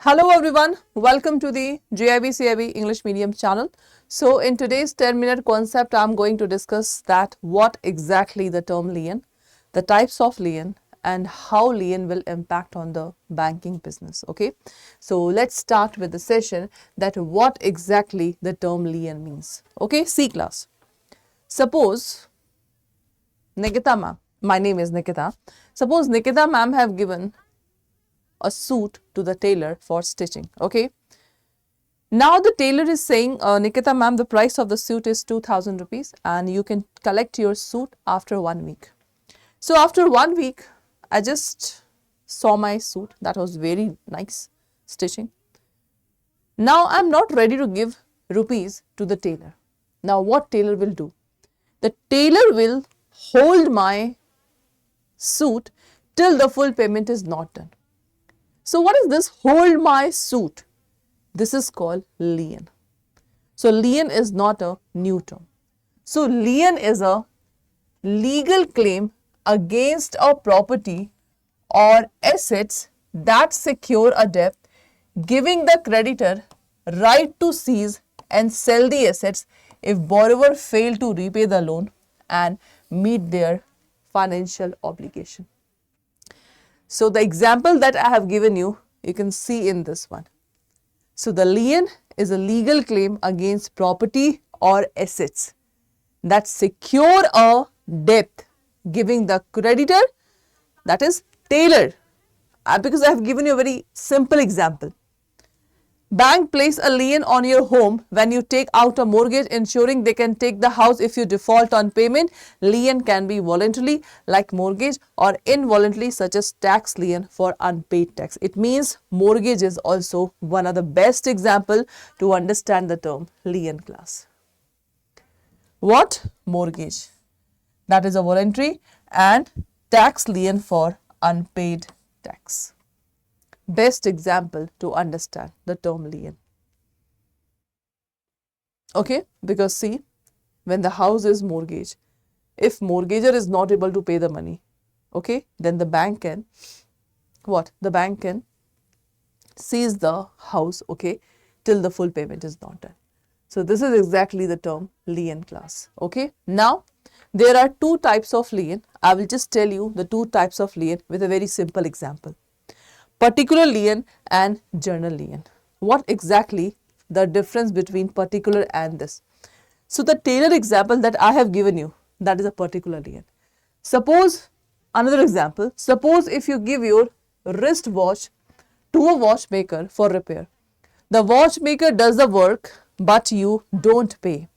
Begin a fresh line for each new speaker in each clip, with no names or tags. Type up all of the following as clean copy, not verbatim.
Hello everyone, welcome to the JAIIB CAIIB English Medium channel. So in today's 10-minute concept, I'm going to discuss that what exactly the term lien, the types of lien and how lien will impact on the banking business. Okay, so let's start with the session that what exactly the term lien means. Okay, C class. Suppose Nikita ma'am, my name is Nikita. Suppose Nikita ma'am have given a suit to the tailor for stitching. Okay. Now the tailor is saying, Nikita ma'am, the price of the suit is 2000 rupees and you can collect your suit after 1 week. So after 1 week, I just saw my suit that was very nice stitching. Now I'm not ready to give rupees to the tailor. Now what tailor will do? The tailor will hold my suit till the full payment is not done. So what is this hold my suit? This is called lien. So lien is not a new term. So lien is a legal claim against a property or assets that secure a debt, giving the creditor right to seize and sell the assets if borrower fail to repay the loan and meet their financial obligation. So the example that I have given you, you can see in this one. So the lien is a legal claim against property or assets that secure a debt, giving the creditor, that is tailor, because I have given you a very simple example. Bank place a lien on your home when you take out a mortgage, ensuring they can take the house if you default on payment. Lien can be voluntary like mortgage or involuntary such as tax lien for unpaid tax. It means mortgage is also one of the best example to understand the term lien class. What? Mortgage. That is a voluntary, and tax lien for unpaid tax. Best example to understand the term lien. Okay, because see, when the house is mortgage, if mortgager is not able to pay the money, okay, then the bank can, what? The bank can seize the house, okay, till the full payment is not done. So this is exactly the term lien class. Okay, now there are two types of lien. I will just tell you the two types of lien with a very simple example. Particular lien and general lien. What exactly the difference between particular and this? So the tailor example that I have given you, that is a particular lien. Suppose, another example, suppose if you give your wristwatch to a watchmaker for repair. The watchmaker does the work, but you don't pay.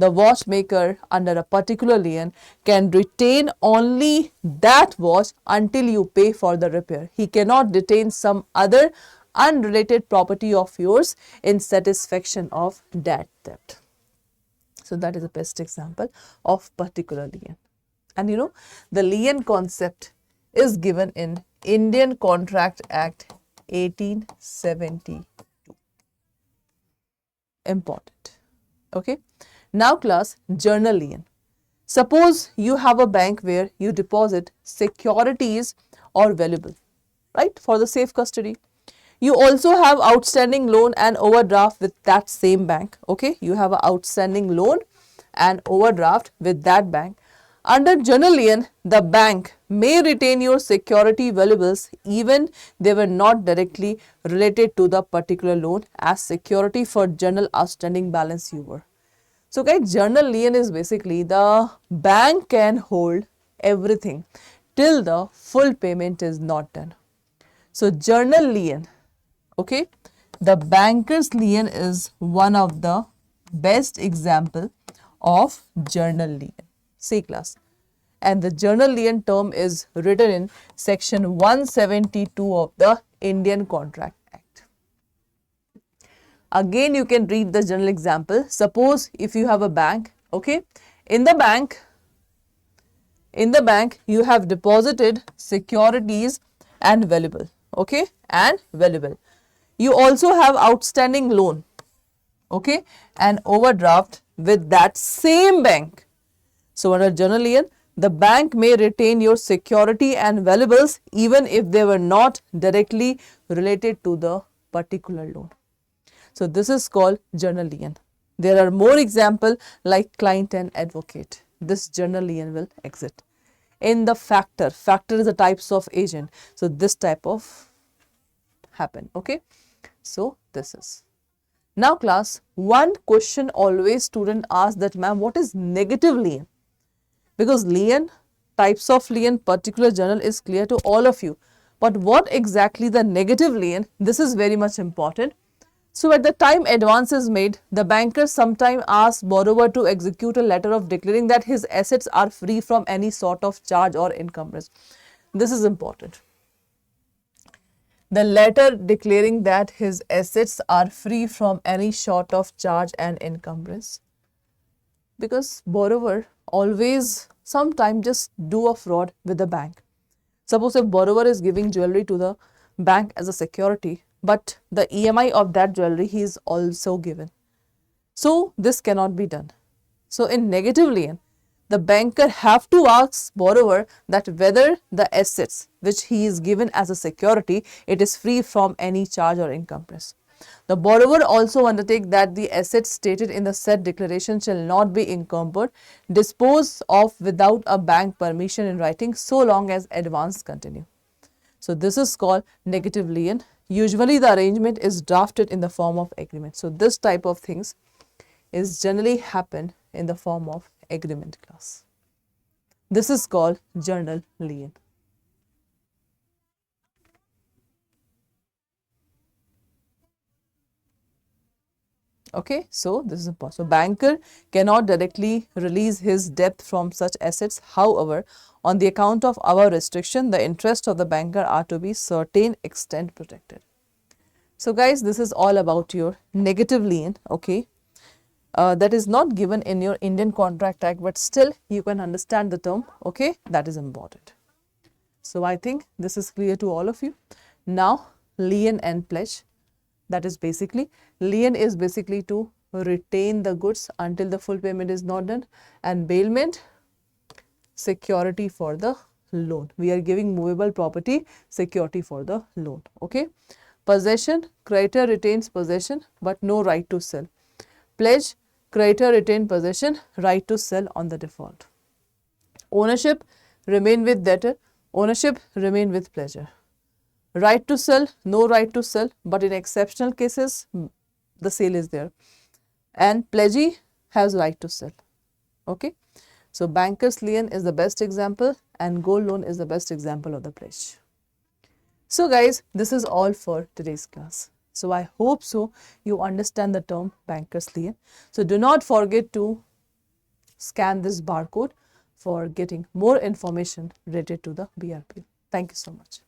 The watchmaker under a particular lien can retain only that watch until you pay for the repair. He cannot retain some other unrelated property of yours in satisfaction of that debt. So that is the best example of particular lien. And you know, the lien concept is given in Indian Contract Act 1872. Important. Okay. Now class, general lien. Suppose you have a bank where you deposit securities or valuable, right, for the safe custody. You also have outstanding loan and overdraft with that same bank. Okay, you have an outstanding loan and overdraft with that bank. Under general lien, the bank may retain your security valuables even they were not directly related to the particular loan as security for general outstanding balance you were. So guys, general lien is basically the bank can hold everything till the full payment is not done. So general lien, okay, the banker's lien is one of the best example of general lien. C class. And the general lien term is written in section 172 of the Indian Contract Act. Again, you can read the general example. Suppose if you have a bank, okay, in the bank you have deposited securities and valuable, okay, and valuable. You also have outstanding loan, okay, and overdraft with that same bank. So under general lien, the bank may retain your security and valuables even if they were not directly related to the particular loan. So this is called general lien. There are more examples like client and advocate. This general lien will exist. In the factor, factor is the types of agent. So this type of happen. Okay. So this is. Now class, one question always student ask that ma'am, what is negative lien? Because lien, types of lien, particular journal is clear to all of you. But what exactly the negative lien? This is very much important. So at the time advance is made, the banker sometimes asks borrower to execute a letter of declaring that his assets are free from any sort of charge or encumbrance. This is important. The letter declaring that his assets are free from any sort of charge and encumbrance. Because borrower always sometimes just do a fraud with the bank. Suppose if borrower is giving jewelry to the bank as a security, but the EMI of that jewelry he is also given. So this cannot be done. So in negative lien, the banker have to ask borrower that whether the assets which he is given as a security, it is free from any charge or encumbrance. The borrower also undertake that the assets stated in the said declaration shall not be encumbered, disposed of without a bank permission in writing, so long as advance continue. So this is called negative lien. Usually the arrangement is drafted in the form of agreement. So this type of things is generally happen in the form of agreement class. This is called general lien. Okay, so this is important. So banker cannot directly release his debt from such assets. However, on the account of our restriction, the interests of the banker are to be certain extent protected. So guys, this is all about your negative lien. Okay, that is not given in your Indian Contract Act, but still you can understand the term. Okay, that is important. So I think this is clear to all of you. Now lien and pledge. That is basically, lien is basically to retain the goods until the full payment is not done, and bailment, security for the loan. We are giving movable property security for the loan. Okay. Possession, creditor retains possession but no right to sell. Pledge, creditor retain possession, right to sell on the default. Ownership, remain with debtor, ownership remain with pledger. Right to sell, no right to sell, but in exceptional cases, the sale is there. And pledgee has right to sell. Okay. So banker's lien is the best example and gold loan is the best example of the pledge. So guys, this is all for today's class. So I hope so you understand the term banker's lien. So do not forget to scan this barcode for getting more information related to the BRP. Thank you so much.